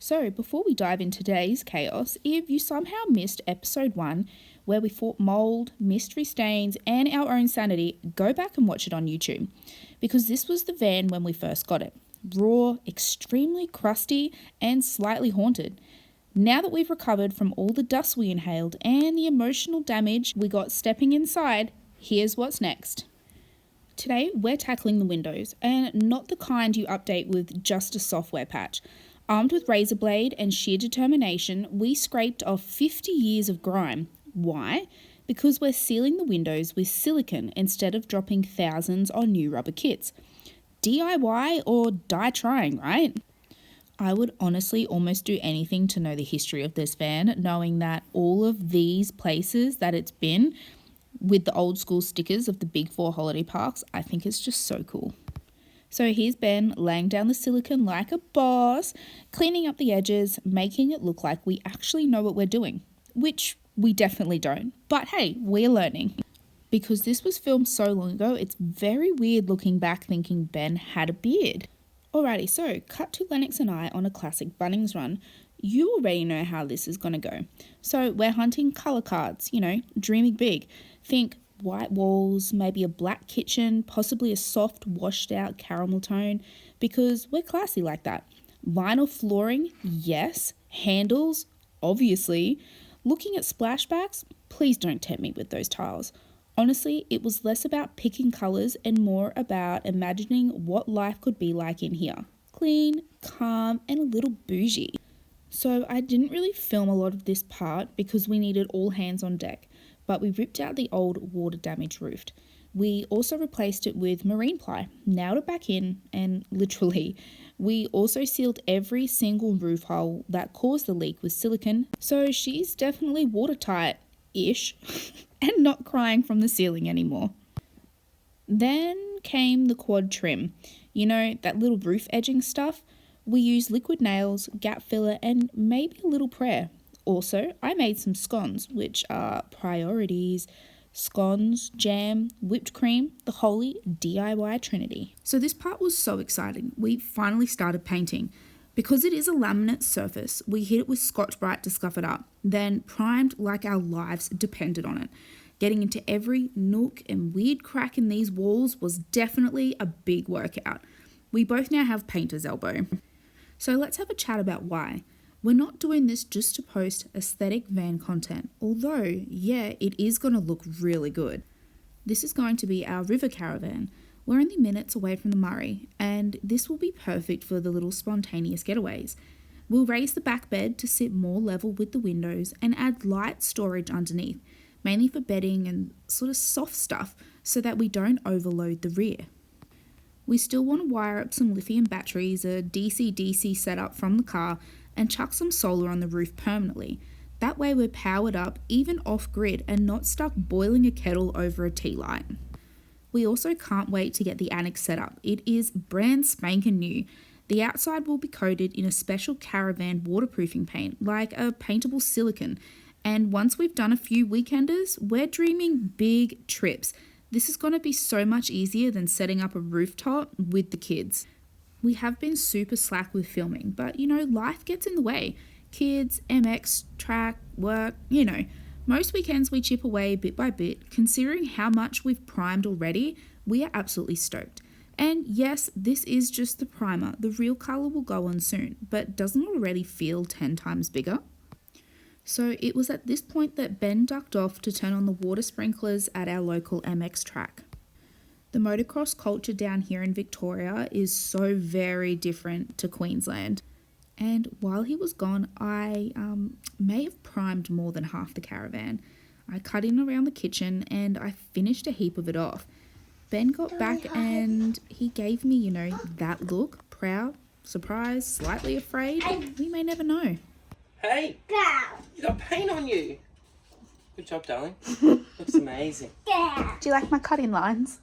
So before we dive into today's chaos, if you somehow missed episode 1, where we fought mold, mystery stains, and our own sanity, go back and watch it on YouTube. Because this was the van when we first got it. Raw, extremely crusty, and slightly haunted. Now that we've recovered from all the dust we inhaled and the emotional damage we got stepping inside, here's what's next. Today, we're tackling the windows, and not the kind you update with just a software patch. Armed with razor blade and sheer determination, we scraped off 50 years of grime. Why? Because we're sealing the windows with silicone instead of dropping thousands on new rubber kits. DIY or die trying, right? I would honestly almost do anything to know the history of this van, knowing that all of these places that it's been, with the old school stickers of the big 4 holiday parks, I think it's just so cool. So here's Ben laying down the silicone like a boss, cleaning up the edges, making it look like we actually know what we're doing, which we definitely don't. But hey, we're learning. Because this was filmed so long ago, it's very weird looking back thinking Ben had a beard. Alrighty, so cut to Lennox and I on a classic Bunnings run. You already know how this is going to go. So we're hunting colour cards, dreaming big. Think white walls, maybe a black kitchen, possibly a soft washed out caramel tone, because we're classy like that. Vinyl flooring, yes. Handles, obviously. Looking at splashbacks, please don't tempt me with those tiles. Honestly, it was less about picking colours and more about imagining what life could be like in here. Clean, calm, and a little bougie. So I didn't really film a lot of this part because we needed all hands on deck, but we ripped out the old water damaged roof. We also replaced it with marine ply, nailed it back in, and literally, we also sealed every single roof hole that caused the leak with silicone, so she's definitely watertight-ish. And not crying from the ceiling anymore. Then came the quad trim. That little roof edging stuff. We used liquid nails, gap filler, and maybe a little prayer. Also, I made some scones, which are priorities. Scones, jam, whipped cream, the holy DIY trinity. So this part was so exciting. We finally started painting. Because it is a laminate surface, we hit it with Scotch-Brite to scuff it up, then primed like our lives depended on it. Getting into every nook and weird crack in these walls was definitely a big workout. We both now have painter's elbow. So let's have a chat about why. We're not doing this just to post aesthetic van content, although, yeah, it is going to look really good. This is going to be our river caravan. We're only minutes away from the Murray, and this will be perfect for the little spontaneous getaways. We'll raise the back bed to sit more level with the windows and add light storage underneath, mainly for bedding and sort of soft stuff so that we don't overload the rear. We still want to wire up some lithium batteries, a DC-DC setup from the car, and chuck some solar on the roof permanently. That way we're powered up, even off-grid, and not stuck boiling a kettle over a tea light. We also can't wait to get the annex set up. It is brand spanking new. The outside will be coated in a special caravan waterproofing paint, like a paintable silicone. And once we've done a few weekenders, we're dreaming big trips. This is going to be so much easier than setting up a rooftop with the kids. We have been super slack with filming, but life gets in the way. Kids, MX, track, work, Most weekends we chip away bit by bit. Considering how much we've primed already, we are absolutely stoked. And yes, this is just the primer. The real colour will go on soon, but doesn't it already feel 10 times bigger? So it was at this point that Ben ducked off to turn on the water sprinklers at our local MX track. The motocross culture down here in Victoria is so very different to Queensland. And while he was gone, I may have primed more than half the caravan. I cut in around the kitchen and I finished a heap of it off. Ben got back and he gave me, that look. Proud, surprised, slightly afraid. We may never know. Hey! You got paint on you! Good job, darling. Looks amazing. Do you like my cutting lines?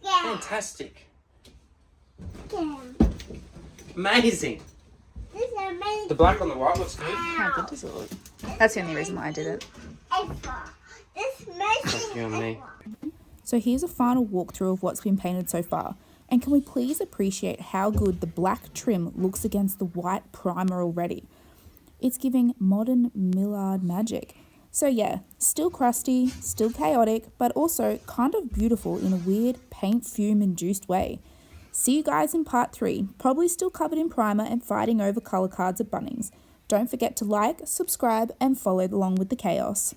Fantastic. Amazing. The black on the white looks good. How good does it look? That's the only reason why I did it. That's you and me. So here's a final walkthrough of what's been painted so far. And can we please appreciate how good the black trim looks against the white primer already? It's giving modern Millard magic. So yeah, still crusty, still chaotic, but also kind of beautiful in a weird paint fume induced way. See you guys in part 3, probably still covered in primer and fighting over colour cards at Bunnings. Don't forget to like, subscribe and follow along with the chaos.